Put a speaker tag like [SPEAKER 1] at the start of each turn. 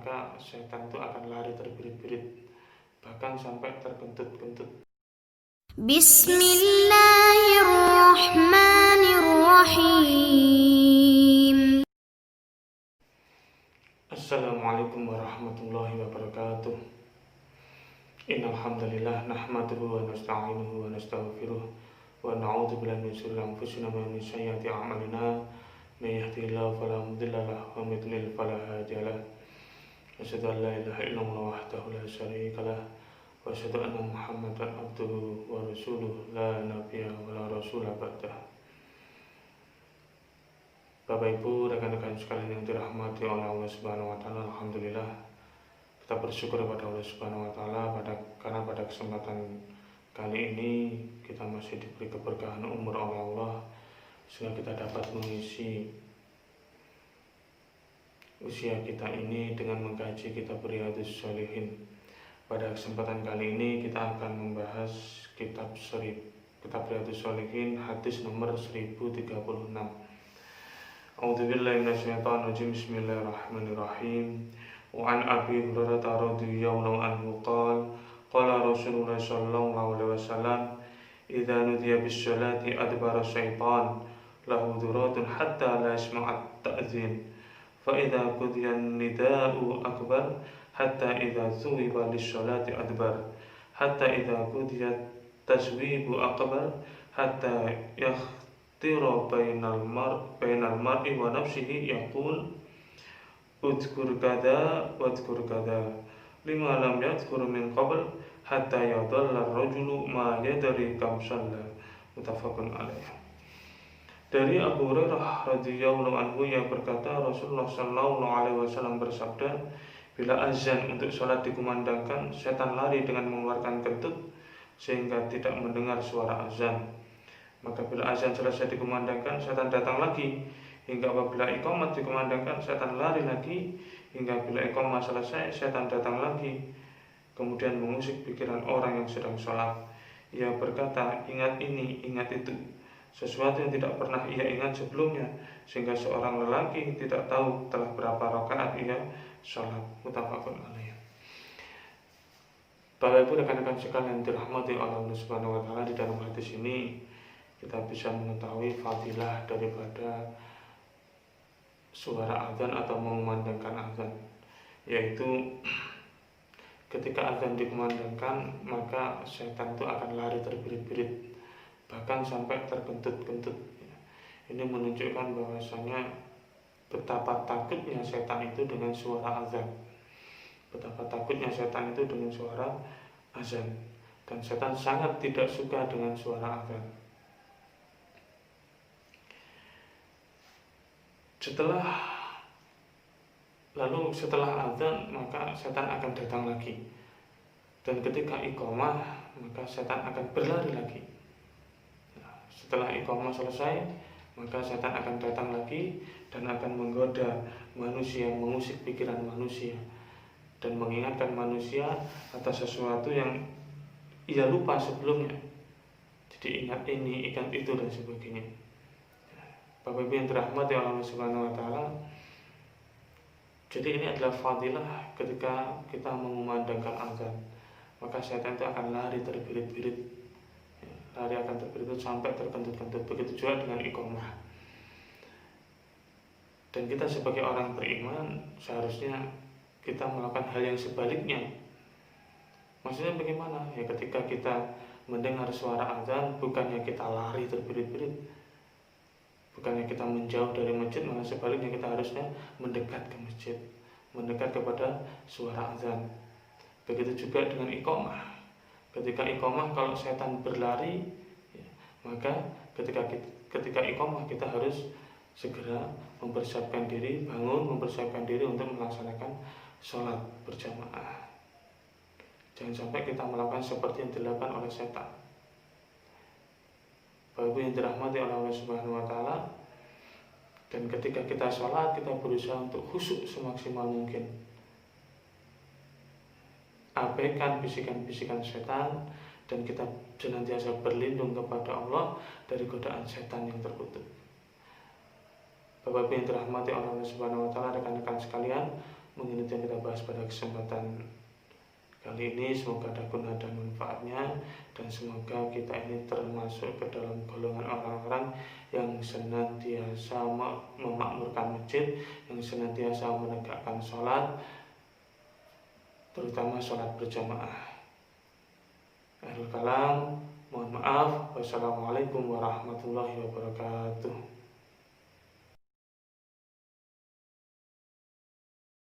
[SPEAKER 1] maka setan itu akan lari terbirit-birit, bahkan sampai terkentut-kentut. Bismillahirrahmanirrahim. Assalamualaikum warahmatullahi wabarakatuh. Innal hamdalillah nahmaduhu wa nasta'inuhu wa nastaghfiruh wa na'udzu billahi min shururi anfusina wa min sayyiati a'malina. May yahdihillahu fala mudilla lahu wa may yudlil fala hadiya lahu. Asyhadu an la ilaha illallah wahdahu la syarika lahu wa asyhadu anna Muhammadan abduhu wa rasuluhu la nabiyya wa la rasula ba'dah. Bapak Ibu, rekan-rekan sekalian yang dirahmati oleh Allah Subhanahu wa taala, alhamdulillah kita bersyukur kepada Allah Subhanahu wa taala karena pada kesempatan kali ini kita masih diberi keberkahan umur oleh Allah sehingga kita dapat mengisi usia kita ini dengan mengkaji kitab Riyadhus Shalihin. Pada kesempatan kali ini kita akan membahas kitab Riyadhus Shalihin hadis nomor 1036. A'udzubillahi minasyaitonir rajim. Bismillahirrahmanirrahim. Wa an Abi Hurairah radhiyallahu anhu qala Rasulullah sallallahu alaihi wasallam idza nudiya bis-sholati adbara syaitan lahu duratun hatta la yasma'a at-ta'zin fa idza qudiya an-nida'u akbar hatta idza thuwiba lis-sholati adbar hatta idza qudiya at-taswibu akbar hatta tira bainal mar'i wa nafsihi yaqul udhkur kada lima lam yadhkur min qabl hatta yadalla ar-rajulu ma yadri kam shalla. Muttafaqun alaih. Dari Abu Hurairah radhiyallahu anhu yang berkata Rasulullah sallallahu alaihi wasallam bersabda, bila azan untuk sholat dikumandangkan, setan lari dengan mengeluarkan kentut sehingga tidak mendengar suara azan. Maka bila azan selesai dikumandangkan, setan datang lagi. Hingga apabila iqamah dikumandangkan, setan lari lagi. Hingga bila iqamah selesai, setan datang lagi. Kemudian mengusik pikiran orang yang sedang sholat. Ia berkata, ingat ini, ingat itu, sesuatu yang tidak pernah ia ingat sebelumnya, sehingga seorang lelaki tidak tahu telah berapa rakaat ia sholat. Muttafaqun alaih. Bapak Ibu, rekan-rekan sekalian dirahmati oleh Allah Subhanahu wa taala, di dalam hadis ini kita bisa mengetahui fadilah daripada suara azan atau mengumandangkan azan, yaitu ketika azan dikumandangkan maka setan itu akan lari terbirit-birit, bahkan sampai terkentut-kentut. Ini menunjukkan bahwasanya betapa takutnya setan itu dengan suara azan, betapa takutnya setan itu dengan suara azan, dan setan sangat tidak suka dengan suara azan. Setelah azan maka setan akan datang lagi, dan ketika iqamah maka setan akan berlari lagi. Setelah iqamah selesai maka setan akan datang lagi dan akan menggoda manusia, mengusik pikiran manusia dan mengingatkan manusia atas sesuatu yang ia lupa sebelumnya. Jadi ingat ini, ingat itu, dan sebagainya. Bapak Ibu yang dirahmati oleh Allah Subhanahu wa taala, jadi ini adalah fadilah ketika kita mengumandangkan azan, maka setan itu akan lari terbirit-birit, sampai terkentut-kentut. Begitu juga dengan iqamah. Dan kita sebagai orang beriman seharusnya kita melakukan hal yang sebaliknya. Maksudnya bagaimana? Ya, ketika kita mendengar suara azan, bukannya kita lari terbirit-birit, bukannya kita menjauh dari masjid, malah sebaliknya kita harusnya mendekat ke masjid, mendekat kepada suara azan. Begitu juga dengan iqamah. Ketika iqamah, kalau setan berlari, ya, maka ketika iqamah kita harus segera mempersiapkan diri, mempersiapkan diri untuk melaksanakan sholat berjamaah. Jangan sampai kita melakukan seperti yang dilakukan oleh setan. Bapak Ibu yang dirahmati oleh Allah Subhanahu wa taala, dan ketika kita sholat kita berusaha untuk khusyuk semaksimal mungkin. Abaikan bisikan-bisikan setan dan kita senantiasa berlindung kepada Allah dari godaan setan yang terkutuk. Bapak Ibu yang dirahmati oleh Allah Subhanahu wa taala, rekan-rekan sekalian, mengingat yang kita bahas bahas pada kesempatan kali ini. Semoga ada guna dan manfaatnya, dan semoga kita ini termasuk ke dalam golongan orang-orang yang senantiasa memakmurkan masjid, yang senantiasa menegakkan sholat, terutama sholat berjamaah. Akhirul kalam, mohon maaf. Wassalamualaikum warahmatullahi wabarakatuh.